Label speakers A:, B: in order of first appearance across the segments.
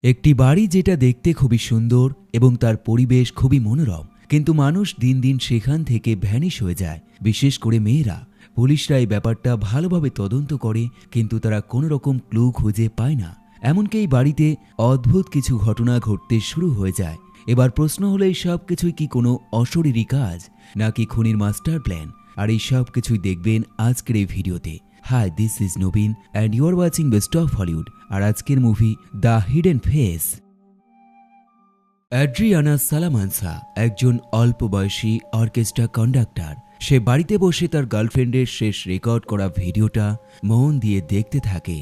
A: একটি বাড়ি যেটা দেখতে খুবই সুন্দর এবং তার পরিবেশ খুবই মনোরম, কিন্তু মানুষ দিন দিন সেখান থেকে ভ্যানিশ হয়ে যায়, বিশেষ করে মেয়েরা। পুলিশরা এই ব্যাপারটা ভালোভাবে তদন্ত করে, কিন্তু তারা কোনো রকম ক্লু খুঁজে পায় না। এমনকি এই বাড়িতে অদ্ভুত কিছু ঘটনা ঘটতে শুরু হয়ে যায়। এবার প্রশ্ন হলো, এই সব কিছুই কি কোনো অশরীরী কাজ, নাকি খুনির মাস্টার প্ল্যান? আর এই সব কিছুই দেখবেন আজকের এই ভিডিওতে। Hi, this is Nabin and you are watching Best of Hollywood. আর আজকের movie the hidden face. Adriana Salamanca একজন অল্প বয়সী অর্কেস্ট্রা কন্ডাক্টর। সে বাড়িতে বসে তার গার্লফ্রেন্ডের শেষ রেকর্ড করা ভিডিওটা মন দিয়ে দেখতে থাকে,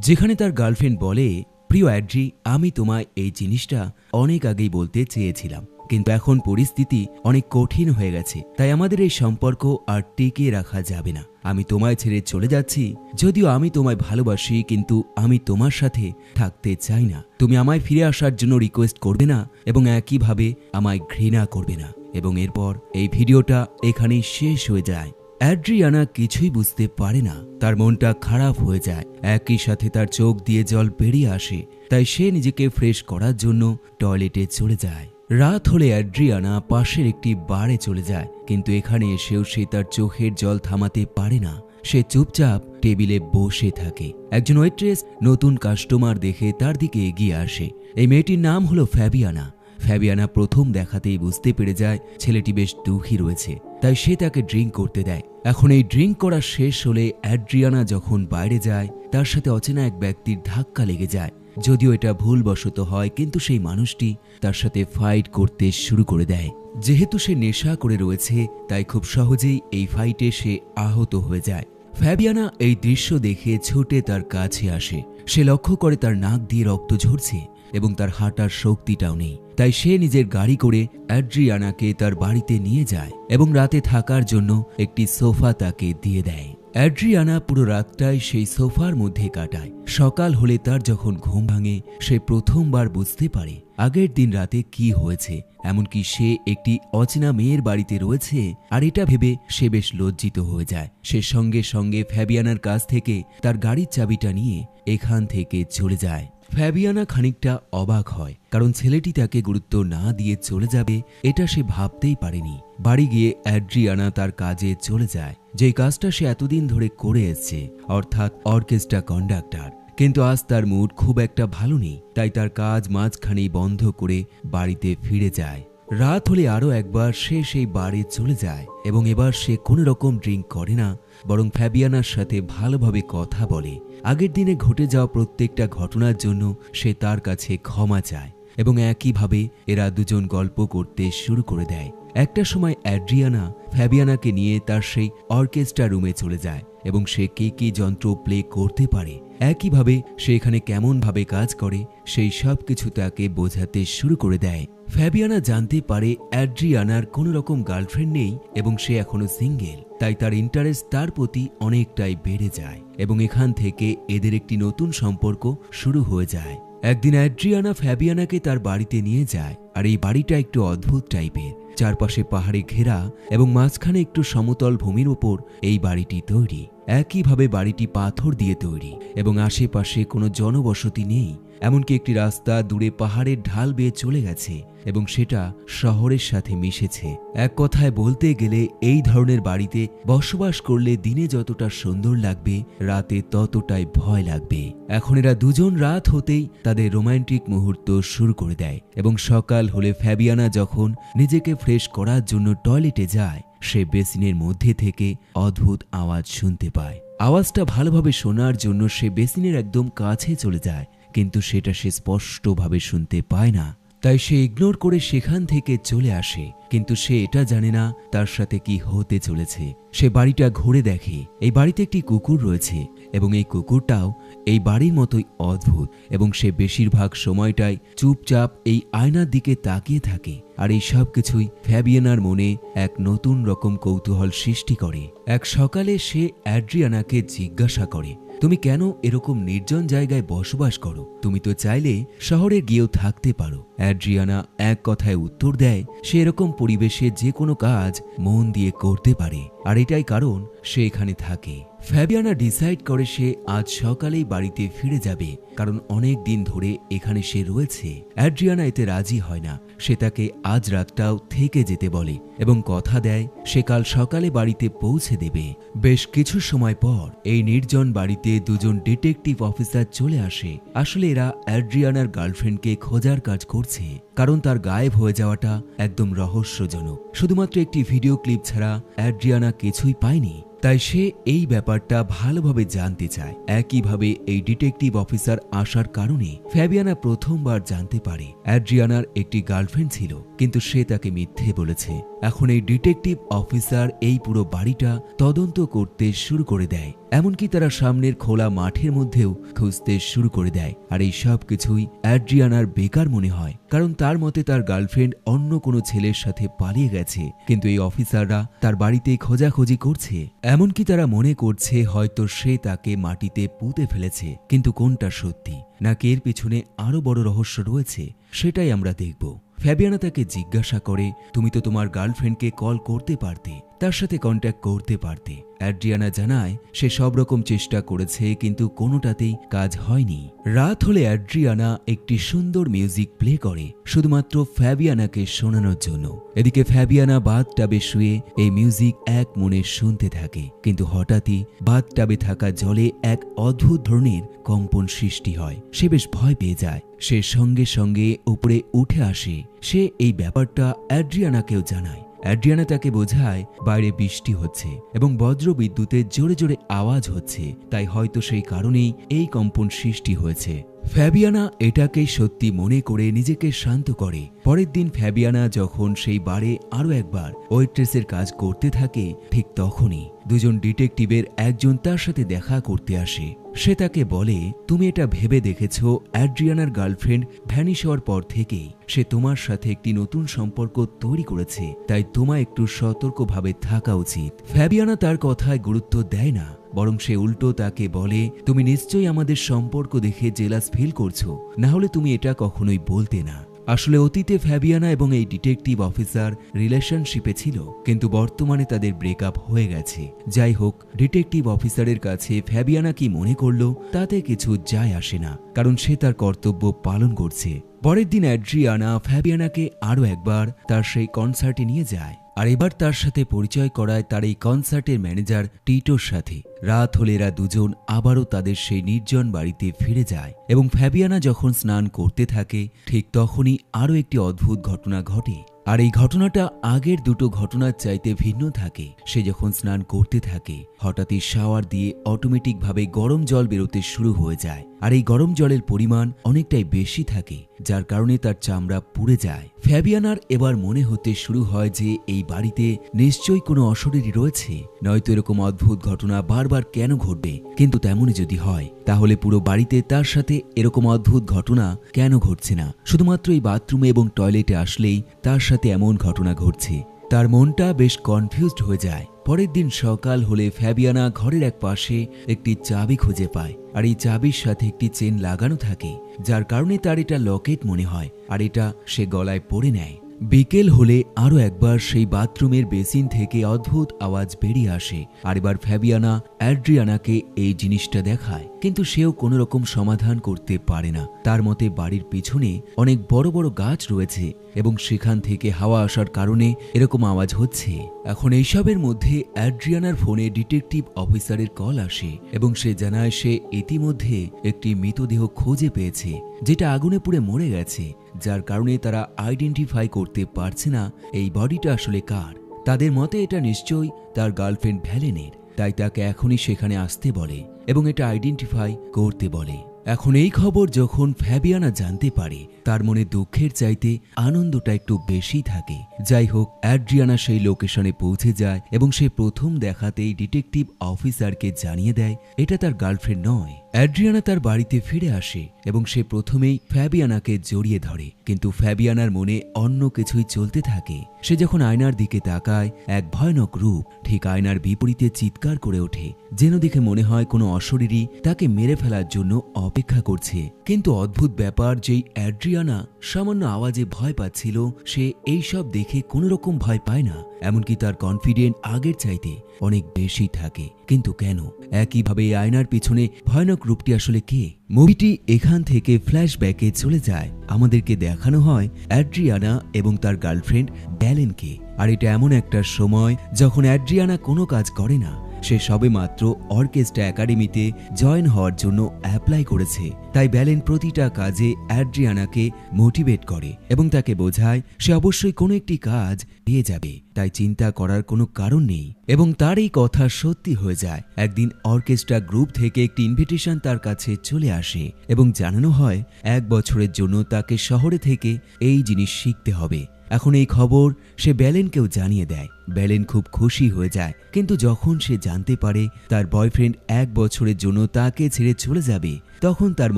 A: যেখানে তার গার্লফ্রেন্ড বলে, প্রিয় অ্যাড্রি, আমি তোমায় এই জিনিসটা অনেক আগেই বলতে চেয়েছিলাম, কিন্তু এখন পরিস্থিতি অনেক কঠিন হয়ে গেছে, তাই আমাদের এই সম্পর্ক আর টিকিয়ে রাখা যাবে না। আমি তোমায় ছেড়ে চলে যাচ্ছি। যদিও আমি তোমায় ভালোবাসি, কিন্তু আমি তোমার সাথে থাকতে চাই না। তুমি আমায় ফিরে আসার জন্য রিকোয়েস্ট করবে না এবং একইভাবে আমায় ঘৃণা করবে না। এবং এরপর এই ভিডিওটা এখানেই শেষ হয়ে যায়। অ্যাড্রিয়ানা কিছুই বুঝতে পারে না, তার মনটা খারাপ হয়ে যায়, একই সাথে তার চোখ দিয়ে জল বেরিয়ে আসে। তাই সে নিজেকে ফ্রেশ করার জন্য টয়লেটে চলে যায়। রাত হলে অ্যাড্রিয়ানা পাশের একটি বারে চলে যায়, কিন্তু এখানে এসেও সে তার চোখের জল থামাতে পারে না। সে চুপচাপ টেবিলে বসে থাকে। একজন ওয়েট্রেস নতুন কাস্টমার দেখে তার দিকে এগিয়ে আসে। এই মেয়েটির নাম হলো ফ্যাবিয়ানা। ফ্যাবিয়ানা প্রথম দেখাতেই বুঝতে পেরে যায় ছেলেটি বেশ দুঃখী রয়েছে, তাই সে তাকে ড্রিঙ্ক করতে দেয়। এখন এই ড্রিঙ্ক করা শেষ হলে অ্যাড্রিয়ানা যখন বাইরে যায়, তার সাথে অচেনা এক ব্যক্তির ধাক্কা লেগে যায়। যদিও এটা ভুলবশত হয়, কিন্তু সেই মানুষটি তার সাথে ফাইট করতে শুরু করে দেয়। যেহেতু সে নেশা করে রয়েছে, তাই খুব সহজেই এই ফাইটে সে আহত হয়ে যায়। ফ্যাবিয়ানা এই দৃশ্য দেখে ছুটে তার কাছে আসে। সে লক্ষ্য করে তার নাক দিয়ে রক্ত ঝরছে এবং তার হাঁটার শক্তিটাও নেই। তাই সে নিজের গাড়ি করে অ্যাড্রিয়ানাকে তার বাড়িতে নিয়ে যায় এবং রাতে থাকার জন্য একটি সোফা তাকে দিয়ে দেয়। অ্যাড্রিয়ানা পুরো রাতটাই সেই সোফার মধ্যে কাটায়। সকাল হলে তার যখন ঘুম ভাঙে, সে প্রথমবার বুঝতে পারে আগের দিন রাতে কি হয়েছে। এমনকি সে একটি অচেনা মেয়ের বাড়িতে রয়েছে, আর এটা ভেবে সে বেশ লজ্জিত হয়ে যায়। সে সঙ্গে সঙ্গে ফ্যাবিয়ানার কাছ থেকে তার গাড়ির চাবিটা নিয়ে এখান থেকে চলে যায়। ফ্যাবিয়ানা খানিকটা অবাক হয়, কারণ ছেলেটি তাকে গুরুত্ব না দিয়ে চলে যাবে এটা সে ভাবতেই পারেনি। বাড়ি গিয়ে অ্যাড্রিয়ানা তার কাজে চলে যায়, যে কাজটা সে এতদিন ধরে করে এসেছে, অর্থাৎ অর্কেস্ট্রা কন্ডাক্টর। কিন্তু আজ তার মুড খুব একটা ভালো নেই, তাই তার কাজ মাঝখানেই বন্ধ করে বাড়িতে ফিরে যায়। রাত হলে আরও একবার সে সেই বারে চলে যায় এবং এবার সে কোনো রকম ড্রিঙ্ক করে না, বরং ফ্যাবিয়ানার সাথে ভালোভাবে কথা বলে। আগের দিনে ঘটে যাওয়া প্রত্যেকটা ঘটনার জন্য সে তার কাছে ক্ষমা চায় এবং একইভাবে এরা দুজন গল্প করতে শুরু করে দেয়। একটা সময় অ্যাড্রিয়ানা ফ্যাবিয়ানাকে নিয়ে তার সেই অর্কেস্ট্রা রুমে চলে যায় এবং সে কি যন্ত্র প্লে করতে পারে, একইভাবে সে এখানে কেমনভাবে কাজ করে, সেই সব কিছু তাকে বোঝাতে শুরু করে দেয়। ফ্যাবিয়ানা জানতে পারে অ্যাড্রিয়ানার কোনো রকম গার্লফ্রেন্ড নেই এবং সে এখনো সিঙ্গেল, তাই তার ইন্টারেস্ট তার প্রতি অনেকটাই বেড়ে যায় এবং এখান থেকে এদের একটি নতুন সম্পর্ক শুরু হয়ে যায়। একদিন অ্যাড্রিয়ানা ফ্যাবিয়ানাকে তার বাড়িতে নিয়ে যায়, আর এই বাড়িটা একটু অদ্ভুত টাইপের। চারপাশে পাহাড়ে ঘেরা এবং মাঝখানে একটু সমতল ভূমির ওপর এই বাড়িটি তৈরি। একইভাবে বাড়িটি পাথর দিয়ে তৈরি এবং আশেপাশে কোনো জনবসতি নেই। এমনকি একটি রাস্তা দূরে পাহাড়ের ঢাল বেয়ে চলে গেছে এবং সেটা শহরের সাথে মিশেছে। এক কথায় বলতে গেলে এই ধরনের বাড়িতে বসবাস করলে দিনে যতটা সুন্দর লাগবে, রাতে ততটাই ভয় লাগবে। এখন এরা দুজন রাত হতেই তাদের রোমান্টিক মুহূর্ত শুরু করে দেয় এবং সকাল হলে ফ্যাবিয়ানা যখন নিজেকে ফ্রেশ করার জন্য টয়লেটে যায়, সে বেসিনের মধ্যে থেকে অদ্ভুত আওয়াজ শুনতে পায়। আওয়াজটা ভালোভাবে শোনার জন্য সে বেসিনের একদম কাছে চলে যায়, কিন্তু সেটা সে স্পষ্টভাবে শুনতে পায় না। তাই সে ইগনোর করে সেখান থেকে চলে আসে, কিন্তু সে এটা জানে না তার সাথে কি হতে চলেছে। সে বাড়িটা ঘুরে দেখে, এই বাড়িতে একটি কুকুর রয়েছে এবং এই কুকুরটাও এই বাড়ির মতোই অদ্ভুত এবং সে বেশিরভাগ সময়টাই চুপচাপ এই আয়নার দিকে তাকিয়ে থাকে। আর এই সব কিছুই ফ্যাবিয়ানার মনে এক নতুন রকম কৌতূহল সৃষ্টি করে। এক সকালে সে অ্যাড্রিয়ানাকে জিজ্ঞাসা করে, তুমি কেন এরকম নির্জন জায়গায় বসবাস করো? তুমি তো চাইলে শহরে গিয়েও থাকতে পারো। অ্যাড্রিয়ানা এক কথায় উত্তর দেয়, সে এরকম পরিবেশে যে কোনো কাজ মন দিয়ে করতে পারে, আর এটাই কারণ সে এখানে থাকে। ফ্যাবিয়ানা ডিসাইড করে সে আজ সকালেই বাড়িতে ফিরে যাবে, কারণ অনেক দিন ধরে এখানে সে রয়েছে। অ্যাড্রিয়ানা এতে রাজি হয় না। সে তাকে আজ রাতটাও থেকে যেতে বলে এবং কথা দেয় সে কাল সকালে বাড়িতে পৌঁছে দেবে। বেশ কিছু সময় পর এই নির্জন বাড়িতে দুজন ডিটেকটিভ অফিসার চলে আসে। আসলে এরা অ্যাড্রিয়ানার গার্লফ্রেন্ডকে খোঁজার কাজ করছে, কারণ তার গায়েব হয়ে যাওয়াটা একদম রহস্যজনক। শুধুমাত্র একটি ভিডিও ক্লিপ ছাড়া অ্যাড্রিয়ানা কিছুই পায়নি, তাই সে এই ব্যাপারটা ভালোভাবে জানতে চায়। একইভাবে এই ডিটেকটিভ অফিসার আসার কারণে ফ্যাবিয়ানা প্রথমবার জানতে পারে অ্যাড্রিয়ানার একটি গার্লফ্রেন্ড ছিল, কিন্তু সে তাকে মিথ্যে বলেছে। এখন এই ডিটেকটিভ অফিসার এই পুরো বাড়িটা তদন্ত করতে শুরু করে দেয়, এমনকি তারা সামনের খোলা মাঠের মধ্যেও খুঁজতে শুরু করে দেয়। আর এই সব কিছুই অ্যাড্রিয়ানার বেকার মনে হয়, কারণ তার মতে তার গার্লফ্রেন্ড অন্য কোনো ছেলের সাথে পালিয়ে গেছে। কিন্তু এই অফিসাররা তার বাড়িতেই খোঁজাখুঁজি করছে, এমনকি তারা মনে করছে হয়তো সে তাকে মাটিতে পুঁতে ফেলেছে। কিন্তু কোনটা সত্যি নাকি এর পিছনে আরো বড় রহস্য রয়েছে, সেটাই আমরা দেখব। ফ্যাবিয়ানা তাকে জিজ্ঞাসা করে, তুমি তো তোমার গার্লফ্রেন্ডকে কল করতে পারতে, তার সাথে কন্ট্যাক্ট করতে পারতে। অ্যাড্রিয়ানা জানায় সে সব রকম চেষ্টা করেছে, কিন্তু কোনোটাতেই কাজ হয়নি। রাত হলে অ্যাড্রিয়ানা একটি সুন্দর মিউজিক প্লে করে শুধুমাত্র ফ্যাবিয়ানাকে শোনানোর জন্য। এদিকে ফ্যাবিয়ানা বাথটাবে শুয়ে এই মিউজিক এক মনে শুনতে থাকে, কিন্তু হঠাৎই বাথটাবে থাকা জলে এক অদ্ভুত ধরনের কম্পন সৃষ্টি হয়। সে বেশ ভয় পেয়ে যায়। সে সঙ্গে সঙ্গে উপরে উঠে আসে। সে এই ব্যাপারটা অ্যাড্রিয়ানাকেও জানায়। অ্যাড্রিয়ানা তাকে বোঝায় বাইরে বৃষ্টি হচ্ছে এবং বজ্র বিদ্যুতের জোরে জোরে আওয়াজ হচ্ছে, তাই হয়তো সেই কারণেই এই কম্পন সৃষ্টি হয়েছে। ফ্যাবিয়ানা এটাকেই সত্যি মনে করে নিজেকে শান্ত করে। পরের দিন ফ্যাবিয়ানা যখন সেই বারে আরো একবার ওয়েট্রেসের কাজ করতে থাকে, ঠিক তখনই দুজন ডিটেকটিভের একজন তার সাথে দেখা করতে আসে। সে তাকে বলে, তুমি এটা ভেবে দেখেছ অ্যাড্রিয়ানার গার্লফ্রেন্ড ভ্যানিশ হওয়ার পর থেকেই সে তোমার সাথে একটি নতুন সম্পর্ক তৈরি করেছে, তাই তোমায় একটু সতর্কভাবে থাকা উচিত। ফ্যাবিয়ানা তার কথায় গুরুত্ব দেয় না, বরং সে উল্টো তাকে বলে, তুমি নিশ্চয়ই আমাদের সম্পর্ক দেখে জেলাস ফিল করছো, না হলে তুমি এটা কখনোই বলতে না। আসলে অতীতে ফ্যাবিয়ানা এবং এই ডিটেকটিভ অফিসার রিলেশনশিপে ছিল, কিন্তু বর্তমানে তাদের ব্রেকআপ হয়ে গেছে। যাই হোক, ডিটেকটিভ অফিসারের কাছে ফ্যাবিয়ানা কি মনে করলো তাতে কিছু যায় আসে না, কারণ সে তার কর্তব্য পালন করছে। পরের দিন অ্যাড্রিয়ানা ফ্যাবিয়ানাকে আরো একবার তার সেই কনসার্টে নিয়ে যায়, আর এবার তার সাথে পরিচয় করায় তার এই কনসার্টের ম্যানেজার টিটোর সাথে। রাত হলে এরা দুজন আবারও তাদের সেই নির্জন বাড়িতে ফিরে যায় এবং ফ্যাবিয়ানা যখন স্নান করতে থাকে, ঠিক তখনই আরও একটি অদ্ভুত ঘটনা ঘটে। আর এই ঘটনাটা আগের দুটো ঘটনার চাইতে ভিন্ন থাকে। সে যখন স্নান করতে থাকে, হঠাৎই শাওয়ার দিয়ে অটোমেটিকভাবে গরম জল বেরোতে শুরু হয়ে যায়, আর এই গরম জলের পরিমাণ অনেকটাই বেশি থাকে, যার কারণে তার চামড়া পুড়ে যায়। ফ্যাবিয়ানার এবার মনে হতে শুরু হয় যে এই বাড়িতে নিশ্চয়ই কোনো অশরীরী রয়েছে, নয়তো এরকম অদ্ভুত ঘটনা বারবার কেন ঘটবে। কিন্তু তেমনই যদি হয়, তাহলে পুরো বাড়িতে তার সাথে এরকম অদ্ভুত ঘটনা কেন ঘটছে না? শুধুমাত্র এই বাথরুমে এবং টয়লেটে আসলেই তার সাথে এমন ঘটনা ঘটছে। তার মনটা বেশ কনফিউজড হয়ে যায়। পরের দিন সকাল হলে ফ্যাবিয়ানা ঘরের এক পাশে একটি চাবি খুঁজে পায়, আর এই চাবির সাথে একটি চেন লাগানো থাকে, যার কারণে তার এটা লকেট মনে হয়, আর এটা সে গলায় পরে নেয়। বিকেল হলে আরো একবার সেই বাথরুমের বেসিন থেকে অদ্ভুত আওয়াজ বেরিয়ে আসে, আর এবার ফ্যাবিয়ানা অ্যাড্রিয়ানাকে এই জিনিসটা দেখায়, কিন্তু সেও কোনো রকম সমাধান করতে পারে না। তার মতে বাড়ির পিছনে অনেক বড় বড় গাছ রয়েছে এবং সেখান থেকে হাওয়া আসার কারণে এরকম আওয়াজ হচ্ছে। এখন এইসবের মধ্যে অ্যাড্রিয়ানার ফোনে ডিটেকটিভ অফিসারের কল আসে এবং সে জানায় সে ইতিমধ্যে একটি মৃতদেহ খুঁজে পেয়েছে, যেটা আগুনে পুড়ে মরে গেছে, যার কারণে তারা আইডেন্টিফাই করতে পারছে না এই বডিটা আসলে কার। তাদের মতে এটা নিশ্চয়ই তার গার্লফ্রেন্ড ভ্যালেনের, তাই তাকে এখনই সেখানে আসতে বলে এবং এটা আইডেন্টিফাই করতে বলে। এখন এই খবর যখন ফ্যাবিয়ানা জানতে পারে, তার মনে দুঃখের চাইতে আনন্দটা একটু বেশি থাকে। যাই হোক, অ্যাড্রিয়ানা সেই লোকেশনে পৌঁছে যায় এবং সে প্রথম দেখাতেই ডিটেকটিভ অফিসারকে জানিয়ে দেয় এটা তার গার্লফ্রেন্ড নয়। অ্যাড্রিয়ানা তার বাড়িতে ফিরে আসে এবং সে প্রথমেই ফ্যাবিয়ানাকে জড়িয়ে ধরে, কিন্তু ফ্যাবিয়ানার মনে অন্য কিছুই চলতে থাকে। সে যখন আয়নার দিকে তাকায়, এক ভয়ানক রূপ ঠিক আয়নার বিপরীতে চিৎকার করে ওঠে, যেন দেখে মনে হয় কোনো অশরীরী তাকে মেরে ফেলার জন্য অপেক্ষা করছে। কিন্তু অদ্ভুত ব্যাপার, যেই অ্যাড্রিয়ানা সামান্য আওয়াজে ভয় পাচ্ছিল, সে এইসব দেখে কোনো রকম ভয় পায় না, এমনকি তার কনফিডেন্ট আগের চাইতে অনেক বেশি থাকে। কিন্তু কেন? একইভাবে এই আয়নার পিছনে ভয়ানক রূপটি আসলে কে? মুভিটি এখান থেকে ফ্ল্যাশব্যাকে চলে যায়। আমাদেরকে দেখানো হয় অ্যাড্রিয়ানা এবং তার গার্লফ্রেন্ড ব্যালেনকে। আর এটা এমন একটা সময় যখন অ্যাড্রিয়ানা কোনো কাজ করে না। সে সবেমাত্র অর্কেস্ট্রা একাডেমিতে জয়েন হওয়ার জন্য অ্যাপ্লাই করেছে। তাই ব্যালেন প্রতিটা কাজে অ্যাড্রিয়ানাকে মোটিভেট করে এবং তাকে বোঝায় সে অবশ্যই কোনো একটি কাজ পেয়ে যাবে, তাই চিন্তা করার কোনো কারণ নেই। এবং তার এই কথা সত্যি হয়ে যায়। একদিন অর্কেস্ট্রা গ্রুপ থেকে একটি ইনভিটেশন তার কাছে চলে আসে এবং জানানো হয় 1 বছরের জন্য তাকে শহরে থেকে এই জিনিস শিখতে হবে। এখন এই খবর সে ব্যালেনকেও জানিয়ে দেয়। ব্যালেন খুব খুশি হয়ে যায়, কিন্তু যখন সে জানতে পারে তার বয়ফ্রেন্ড 1 বছরের জন্য তাকে ছেড়ে চলে যাবে, তখন তার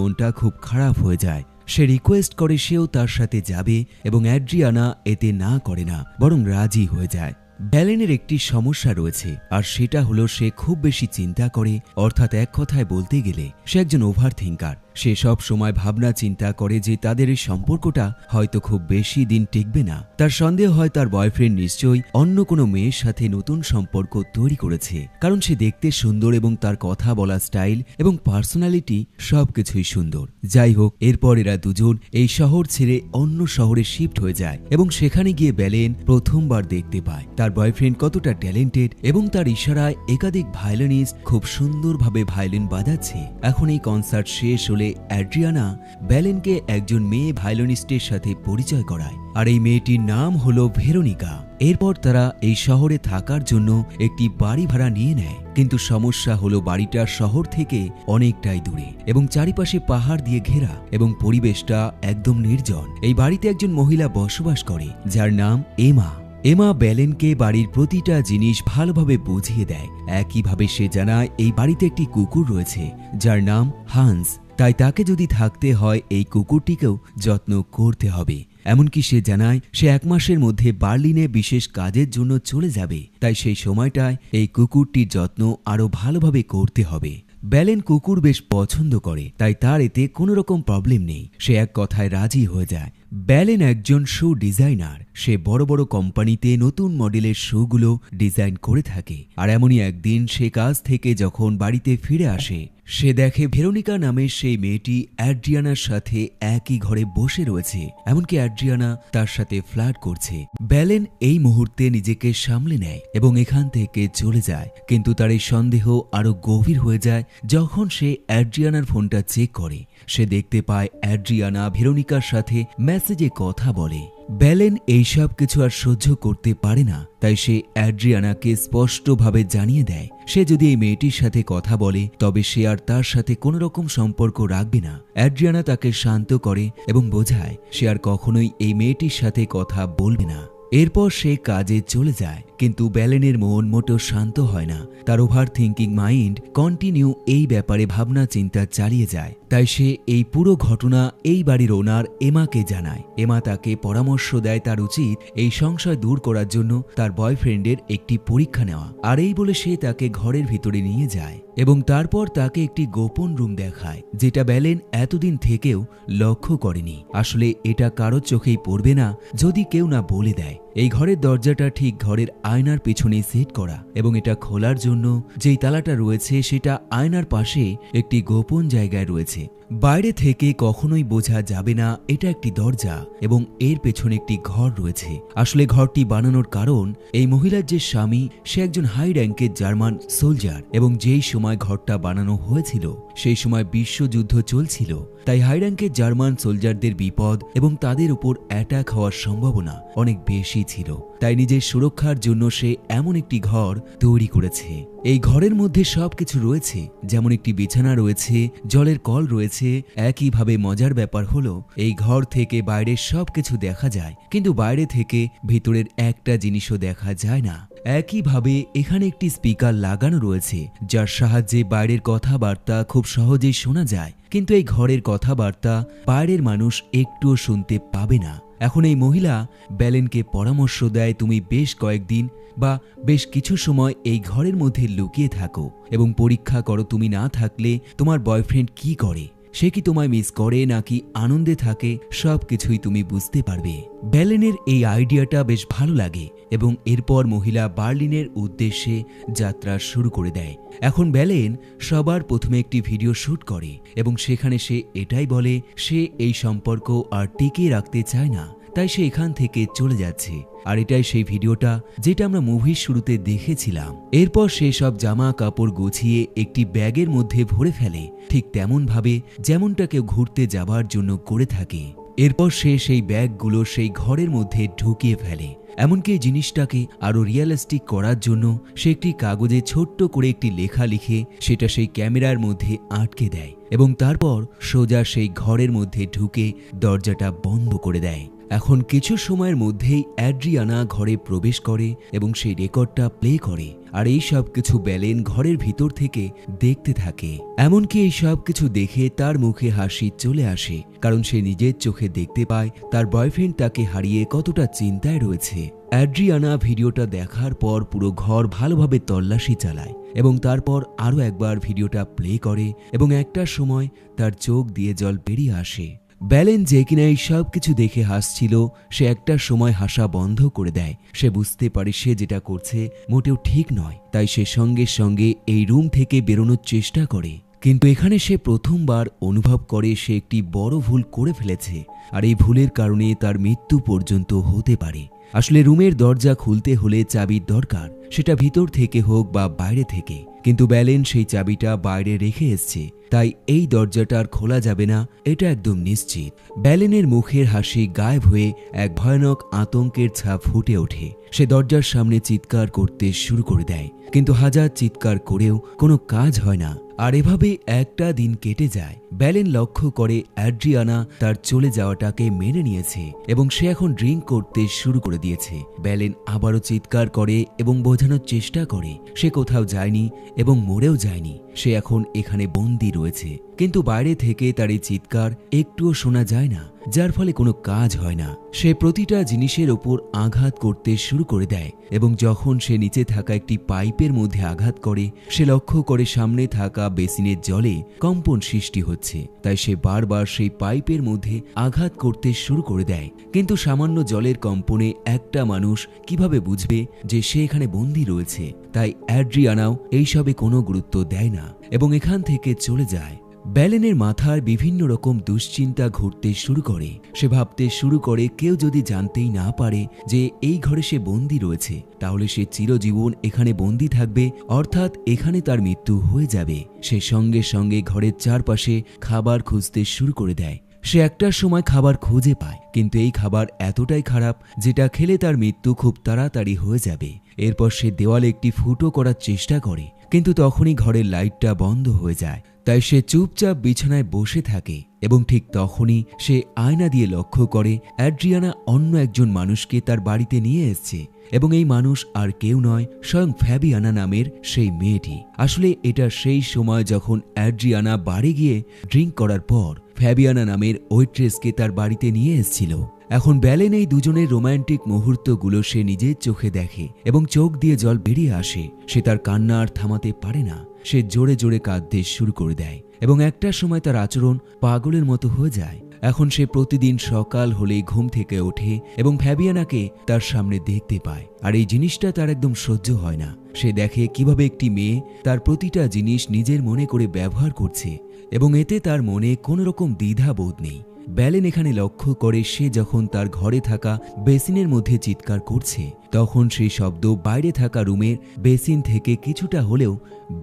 A: মনটা খুব খারাপ হয়ে যায়। সে রিকোয়েস্ট করে সেও তার সাথে যাবে এবং অ্যাড্রিয়ানা এতে না করে না, বরং রাজি হয়ে যায়। ব্যালেনের একটি সমস্যা রয়েছে, আর সেটা হলো সে খুব বেশি চিন্তা করে, অর্থাৎ এক কথায় বলতে গেলে সে একজন ওভার থিঙ্কার। সে সব সময় ভাবনা চিন্তা করে যে তাদের এই সম্পর্কটা হয়তো খুব বেশি দিন টিকবে না। তার সন্দেহ হয় তার বয়ফ্রেন্ড নিশ্চয়ই অন্য কোনো মেয়ের সাথে নতুন সম্পর্ক তৈরি করেছে, কারণ সে দেখতে সুন্দর এবং তার কথা বলা স্টাইল এবং পার্সোনালিটি সবকিছুই সুন্দর। যাই হোক, এরপর এরা দুজন এই শহর ছেড়ে অন্য শহরে শিফট হয়ে যায় এবং সেখানে গিয়ে ব্যালেন প্রথমবার দেখতে পায় তার বয়ফ্রেন্ড কতটা ট্যালেন্টেড এবং তার ইশারায় একাধিক ভায়োলিনিস্ট খুব সুন্দরভাবে ভায়োলিন বাজাচ্ছে। এখন এই কনসার্ট শেষ হলে অ্যাড্রিয়ানা ব্যালেনকে একজন মেয়ে ভায়োলিনিস্টের সাথে পরিচয় করায়, আর এই মেয়েটির নাম হলো ভেরোনিকা। এরপর তারা এই শহরে থাকার জন্য একটি বাড়ি ভাড়া নিয়ে নেয়, কিন্তু সমস্যা হলো বাড়িটা শহর থেকে অনেকটাই দূরে এবং চারিপাশে পাহাড় দিয়ে ঘেরা এবং পরিবেশটা একদম নির্জন। এই বাড়িতে একজন মহিলা বসবাস করে যার নাম এমা। এমা ব্যালেনকে বাড়ির প্রতিটা জিনিস ভালোভাবে বুঝিয়ে দেয়। একইভাবে সে জানায় এই বাড়িতে একটি কুকুর রয়েছে যার নাম হান্স, তাই তাকে যদি থাকতে হয় এই কুকুরটিকেও যত্ন করতে হবে। এমনকি সে জানায় সে 1 মাসের মধ্যে বার্লিনে বিশেষ কাজের জন্য চলে যাবে, তাই সেই সময়টায় এই কুকুরটির যত্ন আরো ভালোভাবে করতে হবে। ব্যালেন কুকুর বেশ পছন্দ করে, তাই তার এতে কোনো রকম প্রবলেম নেই। সে এক কথায় রাজি হয়ে যায়। ব্যালেন একজন শু ডিজাইনার। সে বড় বড় কোম্পানিতে নতুন মডেলের শুগুলো ডিজাইন করে থাকে। আর এমনই একদিন সে কাজ থেকে যখন বাড়িতে ফিরে আসে, সে দেখে ভেরোনিকা নামের সেই মেয়েটি অ্যাড্রিয়ানার সাথে একই ঘরে বসে রয়েছে, এমনকি অ্যাড্রিয়ানা তার সাথে ফ্লার্ট করছে। ব্যালেন এই মুহূর্তে নিজেকে সামলে নেয় এবং এখান থেকে চলে যায়, কিন্তু তার এই সন্দেহ আরো গভীর হয়ে যায় যখন সে অ্যাড্রিয়ানার ফোনটা চেক করে। সে দেখতে পায় অ্যাড্রিয়ানা ভেরোনিকার সাথে মেসেজে কথা বলে। ব্যালেন এইসব কিছু আর সহ্য করতে পারে না, তাই সে অ্যাড্রিয়ানাকে স্পষ্টভাবে জানিয়ে দেয় সে যদি এই মেয়েটির সাথে কথা বলে তবে সে আর তার সাথে কোনো রকম সম্পর্ক রাখবে না। অ্যাড্রিয়ানা তাকে শান্ত করে এবং বোঝায় সে আর কখনোই এই মেয়েটির সাথে কথা বলবে না। এরপর সে কাজে চলে যায়, কিন্তু ব্যালেনের মন মোটেও শান্ত হয় না। তার ওভার থিঙ্কিং মাইন্ড কন্টিনিউ এই ব্যাপারে ভাবনা চিন্তা চালিয়ে যায়। তাই সে এই পুরো ঘটনা এই বাড়ির ওনার এমাকে জানায়। এমা তাকে পরামর্শ দেয় তার উচিত এই সংশয় দূর করার জন্য তার বয়ফ্রেন্ডের একটি পরীক্ষা নেওয়া। আর এই বলে সে তাকে ঘরের ভিতরে নিয়ে যায় এবং তারপর তাকে একটি গোপন রুম দেখায়, যেটা ব্যালেন এতদিন থেকেও লক্ষ্য করেনি। আসলে এটা কারোর চোখেই পড়বে না যদি কেউ না বলে দেয়। এই ঘরের দরজাটা ঠিক ঘরের আয়নার পেছনে সেট করা এবং এটা খোলার জন্য যেই তালাটা রয়েছে সেটা আয়নার পাশে একটি গোপন জায়গায় রয়েছে। বাইরে থেকে কখনোই বোঝা যাবে না এটা একটি দরজা এবং এর পেছনে একটি ঘর রয়েছে। আসলে ঘরটি বানানোর কারণ এই মহিলার যে স্বামী সে একজন হাই র্যাঙ্কের জার্মান সোলজার এবং যেই সময় ঘরটা বানানো হয়েছিল সেই সময় বিশ্বযুদ্ধ চলছিল। তাই হাই র্যাঙ্কের জার্মান সোলজারদের বিপদ এবং তাদের উপর অ্যাটাক হওয়ার সম্ভাবনা অনেক বেশি ছিল। তাই নিজের সুরক্ষার জন্য সে এমন একটি ঘর তৈরি করেছে। এই ঘরের মধ্যে সবকিছু রয়েছে, যেমন একটি বিছানা রয়েছে, জলের কল রয়েছে। একইভাবে মজার ব্যাপার হলো এই ঘর থেকে বাইরের সবকিছু দেখা যায়, কিন্তু বাইরে থেকে ভিতরের একটা জিনিসও দেখা যায় না। একইভাবে এখানে একটি স্পিকার লাগানো রয়েছে যার সাহায্যে বাইরের কথাবার্তা খুব সহজেই শোনা যায়, কিন্তু এই ঘরের কথাবার্তা বাইরের মানুষ একটুও শুনতে পাবে না। এখন এই মহিলা ব্যালেনকে পরামর্শ দেয় তুমি বেশ কয়েকদিন বা বেশ কিছু সময় এই ঘরের মধ্যে লুকিয়ে থাকো এবং পরীক্ষা করো তুমি না থাকলে তোমার বয়ফ্রেন্ড কি করে। সে কি তোমায় মিস করে নাকি আনন্দে থাকে সবকিছুই তুমি বুঝতে পারবে। ব্যালেনের এই আইডিয়াটা বেশ ভালো লাগে এবং এরপর মহিলা বার্লিনের উদ্দেশ্যে যাত্রা শুরু করে দেয়। এখন ব্যালেন সবার প্রথমে একটি ভিডিও শুট করে এবং সেখানে সে এটাই বলে সে এই সম্পর্ক আর টিকিয়ে রাখতে চায় না, তাই সে এখান থেকে চলে যাচ্ছে। আর এটাই সেই ভিডিওটা যেটা আমরা মুভির শুরুতে দেখেছিলাম। এরপর সে সব জামা কাপড় গুছিয়ে একটি ব্যাগের মধ্যে ভরে ফেলে, ঠিক তেমন ভাবে যেমনটা কেউ ঘুরতে যাবার জন্য করে থাকে। এরপর সে সেই ব্যাগগুলো সেই ঘরের মধ্যে ঢুকিয়ে ফেলে। এমনকি এই জিনিসটাকে আরো রিয়েলিস্টিক করার জন্য সে একটি কাগজে ছোট্ট করে একটি লেখা লিখে সেটা সেই ক্যামেরার মধ্যে আটকে দেয় এবং তারপর সোজা সেই ঘরের মধ্যে ঢুকে দরজাটা বন্ধ করে দেয়। এখন কিছু সময়ের মধ্যেই অ্যাড্রিয়ানা ঘরে প্রবেশ করে এবং সেই রেকর্ডটা প্লে করে। আর এই সব কিছু ব্যালেন ঘরের ভিতর থেকে দেখতে থাকে। এমনকি এই সব কিছু দেখে তার মুখে হাসি চলে আসে, কারণ সে নিজের চোখে দেখতে পায় তার বয়ফ্রেন্ড তাকে হারিয়ে কতটা চিন্তায় রয়েছে। অ্যাড্রিয়ানা ভিডিওটা দেখার পর পুরো ঘর ভালোভাবে তল্লাশি চালায় এবং তারপর আরও একবার ভিডিওটা প্লে করে এবং একটা সময় তার চোখ দিয়ে জল বেরিয়ে আসে। ব্যালেন যে কিনা এই সব কিছু দেখে হাসছিল, সে একটা সময় হাসা বন্ধ করে দেয়। সে বুঝতে পারে সে যেটা করছে মোটেও ঠিক নয়, তাই সে সঙ্গে সঙ্গে এই রুম থেকে বেরোনোর চেষ্টা করে। কিন্তু এখানে সে প্রথমবার অনুভব করে সে একটি বড় ভুল করে ফেলেছে, আর এই ভুলের কারণে তার মৃত্যু পর্যন্ত হতে পারে। আসলে রুমের দরজা খুলতে হলে চাবির দরকার, সেটা ভিতর থেকে হোক বা বাইরে থেকে। কিন্তু ব্যালেন সেই চাবিটা বাইরে রেখে এসছে, তাই এই দরজাটা আর খোলা যাবে না, এটা একদম নিশ্চিত। ব্যালেনের মুখের হাসি গায়েব হয়ে এক ভয়ানক আতঙ্কের ছাপ ফুটে ওঠে। সে দরজার সামনে চিৎকার করতে শুরু করে দেয়, কিন্তু হাজার চিৎকার করেও কোনো কাজ হয় না। আর এভাবে একটা দিন কেটে যায়। ব্যালেন লক্ষ্য করে অ্যাড্রিয়ানা তার চলে যাওয়াটাকে মেনে নিয়েছে এবং সে এখন ড্রিঙ্ক করতে শুরু করে দিয়েছে। ব্যালেন আবারও চিৎকার করে এবং বোঝানোর চেষ্টা করে সে কোথাও যায়নি এবং মরেও যায়নি, সে এখন এখানে বন্দী রয়েছে। কিন্তু বাইরে থেকে তার এই চিৎকার একটুও শোনা যায় না, যার ফলে কোনো কাজ হয় না। সে প্রতিটা জিনিসের ওপর আঘাত করতে শুরু করে দেয় এবং যখন সে নিচে থাকা একটি পাইপের মধ্যে আঘাত করে, সে লক্ষ্য করে সামনে থাকা বেসিনের জলে কম্পন সৃষ্টি হচ্ছে। তাই সে বারবার সেই পাইপের মধ্যে আঘাত করতে শুরু করে দেয়। কিন্তু সামান্য জলের কম্পনে একটা মানুষ কিভাবে বুঝবে যে সে এখানে বন্দী রয়েছে? তাই অ্যাড্রিয়ানাও এইসবে কোনো গুরুত্ব দেয় না এবং এখান থেকে চলে যায়। ব্যালেনের মাথার বিভিন্ন রকম দুশ্চিন্তা ঘুরতে শুরু করে। সে ভাবতে শুরু করে কেউ যদি জানতেই না পারে যে এই ঘরে সে বন্দী রয়েছে, তাহলে সে চিরজীবন এখানে বন্দী থাকবে, অর্থাৎ এখানে তার মৃত্যু হয়ে যাবে। সে সঙ্গে সঙ্গে ঘরের চারপাশে খাবার খুঁজতে শুরু করে দেয়। সে একটা সময় খাবার খুঁজে পায়, কিন্তু এই খাবার এতটাই খারাপ যেটা খেলে তার মৃত্যু খুব তাড়াতাড়ি হয়ে যাবে। এরপর সে দেওয়ালে একটি ফুটো করার চেষ্টা করে, কিন্তু তখনই ঘরের লাইটটা বন্ধ হয়ে যায়। তাই সে চুপচাপ বিছানায় বসে থাকে এবং ঠিক তখনই সে আয়না দিয়ে লক্ষ্য করে অ্যাড্রিয়ানা অন্য একজন মানুষকে তার বাড়িতে নিয়ে এসছে এবং এই মানুষ আর কেউ নয়, স্বয়ং ফ্যাবিয়ানা নামের সেই মেয়েটি। আসলে এটা সেই সময় যখন অ্যাড্রিয়ানা বাড়ি গিয়ে ড্রিঙ্ক করার পর ফ্যাবিয়ানা নামের ওয়েট্রেসকে তার বাড়িতে নিয়ে এসেছিল। এখন ব্যালেন এই দুজনের রোমান্টিক মুহূর্তগুলো সে নিজের চোখে দেখে এবং চোখ দিয়ে জল বেরিয়ে আসে। সে তার কান্না আর থামাতে পারে না, সে জোরে জোরে কাঁদতে শুরু করে দেয় এবং একটা সময় তার আচরণ পাগলের মতো হয়ে যায়। এখন সে প্রতিদিন সকাল হলেই ঘুম থেকে ওঠে এবং ফ্যাবিয়ানাকে তার সামনে দেখতে পায়, আর এই জিনিসটা তার একদম সহ্য হয় না। সে দেখে কিভাবে একটি মেয়ে তার প্রতিটা জিনিস নিজের মনে করে ব্যবহার করছে এবং এতে তার মনে কোনো রকম দ্বিধা বোধ নেই। ব্যালেন এখানে লক্ষ্য করে সে যখন তার ঘরে থাকা বেসিনের মধ্যে চিৎকার করছে, তখন সেই শব্দ বাইরে থাকা রুমের বেসিন থেকে কিছুটা হলেও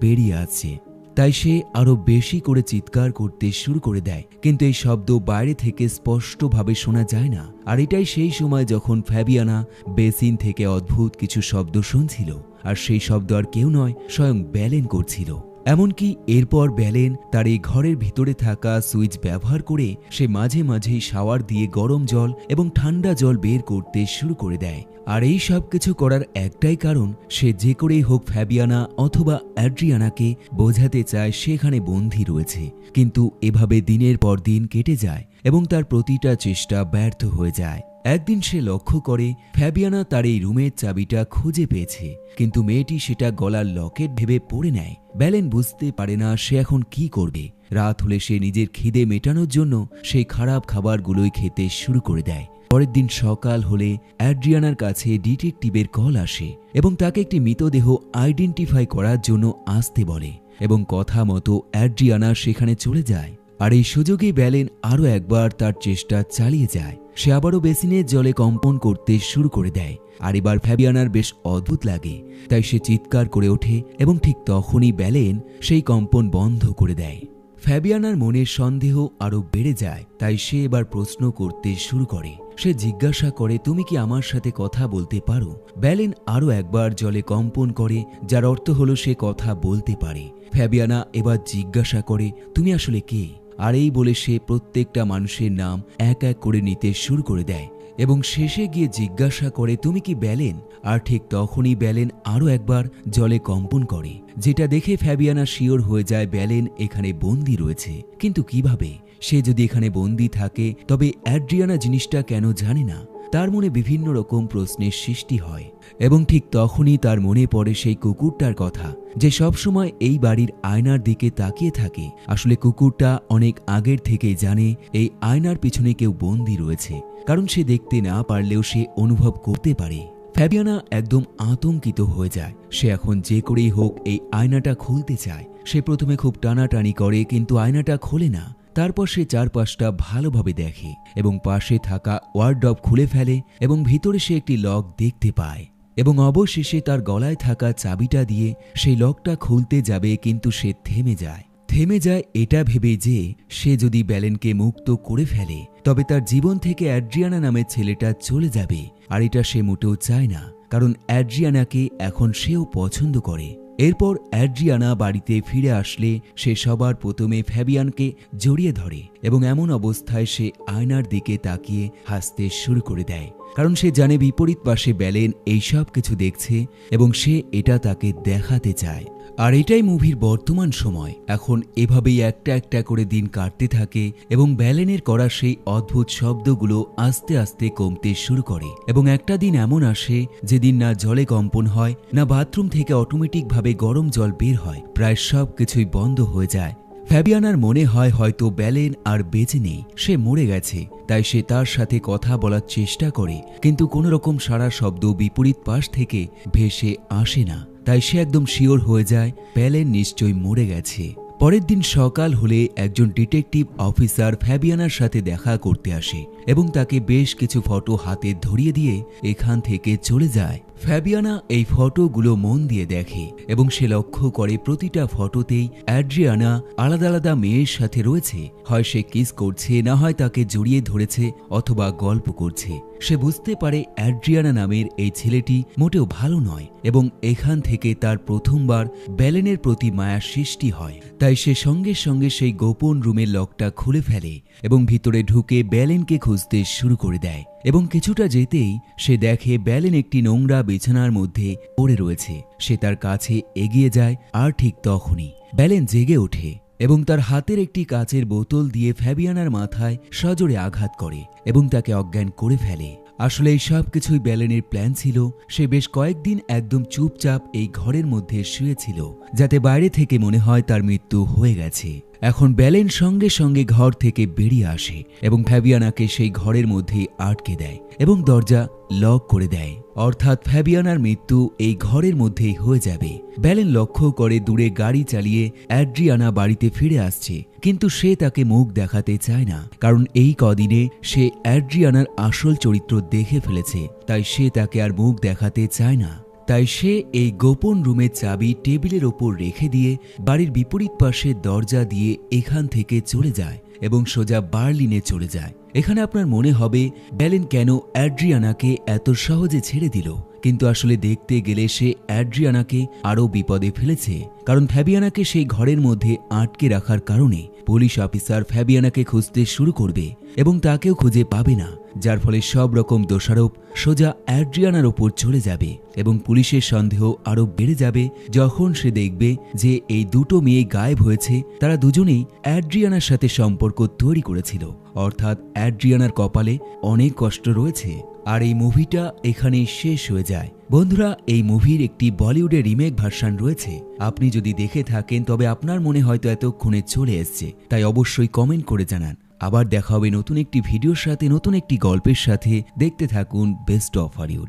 A: বেরিয়ে আসছে। তাই সে আরো বেশি করে চিৎকার করতে শুরু করে দেয়, কিন্তু এই শব্দ বাইরে থেকে স্পষ্টভাবে শোনা যায় না। আর এটাই সেই সময় যখন ফ্যাবিয়ানা বেসিন থেকে অদ্ভুত কিছু শব্দ শুনছিল, আর সেই শব্দ আর কেউ নয়, স্বয়ং ব্যালেন করছিল। এমনকি এরপর ব্যালেন তার এই ঘরের ভিতরে থাকা সুইচ ব্যবহার করে সে মাঝে মাঝেই শাওয়ার দিয়ে গরম জল এবং ঠান্ডা জল বের করতে শুরু করে দেয়। আর এই সব কিছু করার একটাই কারণ, সে যে করেই হোক ফ্যাবিয়ানা অথবা অ্যাড্রিয়ানাকে বোঝাতে চায় সেখানে বন্দী রয়েছে। কিন্তু এভাবে দিনের পর দিন কেটে যায় এবং তার প্রতিটা চেষ্টা ব্যর্থ হয়ে যায়। একদিন সে লক্ষ্য করে ফ্যাবিয়ানা তার এই রুমের চাবিটা খুঁজে পেয়েছে, কিন্তু মেয়েটি সেটা গলার লকেট ভেবে পড়ে নেয়। ব্যালেন বুঝতে পারে না সে এখন কি করবে। রাত হলে সে নিজের খিদে মেটানোর জন্য সেই খারাপ খাবারগুলোই খেতে শুরু করে দেয়। পরের দিন সকাল হলে অ্যাড্রিয়ানার কাছে ডিটেকটিভের কল আসে এবং তাকে একটি মৃতদেহ আইডেন্টিফাই করার জন্য আসতে বলে এবং কথা মতো অ্যাড্রিয়ানা সেখানে চলে যায়। আর এই সুযোগে ব্যালেন আরও একবার তার চেষ্টা চালিয়ে যায়। সে আবারও বেসিনের জলে কম্পন করতে শুরু করে দেয়। আর এবার ফ্যাবিয়ানার বেশ অদ্ভুত লাগে, তাই সে চিৎকার করে ওঠে এবং ঠিক তখনই ব্যালেন সেই কম্পন বন্ধ করে দেয়। ফ্যাবিয়ানার মনে সন্দেহ আরও বেড়ে যায়, তাই সে এবার প্রশ্ন করতে শুরু করে। সে জিজ্ঞাসা করে, তুমি কি আমার সাথে কথা বলতে পারো? ব্যালেন আরও একবার জলে কম্পন করে, যার অর্থ হলো সে কথা বলতে পারে। ফ্যাবিয়ানা এবার জিজ্ঞাসা করে, তুমি আসলে কে? আর এই বলে সে প্রত্যেকটা মানুষের নাম এক এক করে নিতে শুরু করে দেয় এবং শেষে গিয়ে জিজ্ঞাসা করে, তুমি কি ব্যালেন? আর ঠিক তখনই ব্যালেন আরও একবার জলে কম্পন করে, যেটা দেখে ফ্যাবিয়ানা শিওর হয়ে যায় ব্যালেন এখানে বন্দী রয়েছে। কিন্তু কিভাবে? সে যদি এখানে বন্দী থাকে তবে অ্যাড্রিয়ানা জিনিসটা কেন জানে না? তার মনে বিভিন্ন রকম প্রশ্নের সৃষ্টি হয় এবং ঠিক তখনই তার মনে পড়ে সেই কুকুরটার কথা, যে সবসময় এই বাড়ির আয়নার দিকে তাকিয়ে থাকে। আসলে কুকুরটা অনেক আগের থেকেই জানে এই আয়নার পিছনে কেউ বন্দী রয়েছে, কারণ সে দেখতে না পারলেও সে অনুভব করতে পারে। ফ্যাবিয়ানা একদম আতঙ্কিত হয়ে যায়। সে এখন যে করেই হোক এই আয়নাটা খুলতে চায়। সে প্রথমে খুব টানাটানি করে, কিন্তু আয়নাটা খোলে না। তারপর সে চারপাশটা ভালোভাবে দেখে এবং পাশে থাকা ওয়ার্ডরোব খুলে ফেলে এবং ভিতরে সে একটি লক দেখতে পায় এবং অবশেষে তার গলায় থাকা চাবিটা দিয়ে সেই লকটা খুলতে যাবে, কিন্তু সে থেমে যায় এটা ভেবে যে সে যদি ব্যালেনকে মুক্ত করে ফেলে তবে তার জীবন থেকে অ্যাড্রিয়ানা নামের ছেলেটা চলে যাবে। আর এটা সে মোটেও চায় না, কারণ অ্যাড্রিয়ানাকে এখন সেও পছন্দ করে। এরপর অ্যাড্রিয়ানা বাড়িতে ফিরে আসলে সে সবার প্রথমে ফ্যাবিয়ানকে জড়িয়ে ধরে এবং এমন অবস্থায় সে আয়নার দিকে তাকিয়ে হাসতে শুরু করে দেয়, কারণ সে জানে বিপরীত পাশে ব্যালেন এই সব কিছু দেখছে এবং সে এটা তাকে দেখাতে চায়। আর এটাই মুভির বর্তমান সময়। এখন এভাবেই একটা একটা করে দিন কাটতে থাকে এবং ব্যালেনের করা সেই অদ্ভুত শব্দগুলো আস্তে আস্তে কমতে শুরু করে এবং একটা দিন এমন আসে যেদিন না জলে কম্পন হয়, না বাথরুম থেকে অটোমেটিকভাবে গরম জল বের হয়। প্রায় সব কিছুই বন্ধ হয়ে যায়। ফ্যাবিয়ানার মনে হয় হয়তো ব্যালেন আর বেঁচে নেই, সে মরে গেছে। তাই সে তার সাথে কথা বলার চেষ্টা করে, কিন্তু কোনো রকম সারা শব্দ বিপরীত পাশ থেকে ভেসে আসে না। তাই সে একদম শিওর হয়ে যায় ব্যালেন নিশ্চয়ই মরে গেছে। পরের দিন সকাল হলে একজন ডিটেকটিভ অফিসার ফ্যাবিয়ানার সাথে দেখা করতে আসে এবং তাকে বেশ কিছু ফটো হাতে ধরিয়ে দিয়ে এখান থেকে চলে যায়। ফ্যাবিয়ানা এই ফটোগুলো মন দিয়ে দেখে এবং সে লক্ষ্য করে প্রতিটা ফটোতেই অ্যাড্রিয়ানা আলাদা আলাদা মেয়ের সাথে রয়েছে। হয় সে কিস করছে, না হয় তাকে জড়িয়ে ধরেছে অথবা গল্প করছে। সে বুঝতে পারে অ্যাড্রিয়ানা নামের এই ছেলেটি মোটেও ভালো নয় এবং এখান থেকে তার প্রথমবার ব্যালেনের প্রতি মায়ার সৃষ্টি হয়। তাই সে সঙ্গে সঙ্গে সেই গোপন রুমের লকটা খুলে ফেলে এবং ভিতরে ঢুকে ব্যালেনকে খুঁজতে শুরু করে দেয় এবং কিছুটা যেতেই সে দেখে ব্যালেন একটি নোংরা বিছানার মধ্যে পড়ে রয়েছে। সে তার কাছে এগিয়ে যায় আর ঠিক তখনই ব্যালেন জেগে ওঠে এবং তার হাতের একটি কাচের বোতল দিয়ে ফ্যাবিয়ানার মাথায় সজোরে আঘাত করে এবং তাকে অজ্ঞান করে ফেলে। আসলে এই সব কিছুই ব্যালেনের প্ল্যান ছিল। সে বেশ কয়েকদিন একদম চুপচাপ এই ঘরের মধ্যে শুয়েছিল, যাতে বাইরে থেকে মনে হয় তার মৃত্যু হয়ে গেছে। এখন ব্যালেন সঙ্গে সঙ্গে ঘর থেকে বেরিয়ে আসে এবং ফ্যাবিয়ানাকে সেই ঘরের মধ্যে আটকে দেয় এবং দরজা লক করে দেয়। অর্থাৎ ফ্যাবিয়ানার মৃত্যু এই ঘরের মধ্যেই হয়ে যাবে। ব্যালেন লক্ষ্য করে দূরে গাড়ি চালিয়ে অ্যাড্রিয়ানা বাড়িতে ফিরে আসছে, কিন্তু সে তাকে মুখ দেখাতে চায় না, কারণ এই কদিনে সে অ্যাড্রিয়ানার আসল চরিত্র দেখে ফেলেছে। তাই সে তাকে আর মুখ দেখাতে চায় না। তাই সে এই গোপন রুমের চাবি টেবিলের ওপর রেখে দিয়ে বাড়ির বিপরীত পাশে দরজা দিয়ে এখান থেকে চলে যায় এবং সোজা বার্লিনে চলে যায়। এখানে আপনার মনে হবে ব্যালেন কেন অ্যাড্রিয়ানাকে এত সহজে ছেড়ে দিল, কিন্তু আসলে দেখতে গেলে সে অ্যাড্রিয়ানাকে আরও বিপদে ফেলেছে। কারণ ফ্যাবিয়ানাকে সেই ঘরের মধ্যে আটকে রাখার কারণে পুলিশ অফিসার ফ্যাবিয়ানাকে খুঁজতে শুরু করবে এবং তাকেও খুঁজে পাবে না, যার ফলে সব রকম দোষারোপ সোজা অ্যাড্রিয়ানার ওপর চলে যাবে এবং পুলিশের সন্দেহ আরও বেড়ে যাবে যখন সে দেখবে যে এই দুটো মেয়ে গায়েব হয়েছে। তারা দুজনেই অ্যাড্রিয়ানার সাথে সম্পর্ক তৈরি করেছিল, অর্থাৎ অ্যাড্রিয়ানার কপালে অনেক কষ্ট রয়েছে। আর এই মুভিটা এখানেই শেষ হয়ে যায়। বন্ধুরা, এই মুভির একটি বলিউডে রিমেক ভার্সন রয়েছে। আপনি যদি দেখে থাকেন তবে আপনার মনে হয়তো এতক্ষণে চলে এসছে, তাই অবশ্যই কমেন্ট করে জানান। আবার দেখা হবে নতুন একটি ভিডিওর সাথে, নতুন একটি গল্পের সাথে। দেখতে থাকুন বেস্ট অফ হলিউড।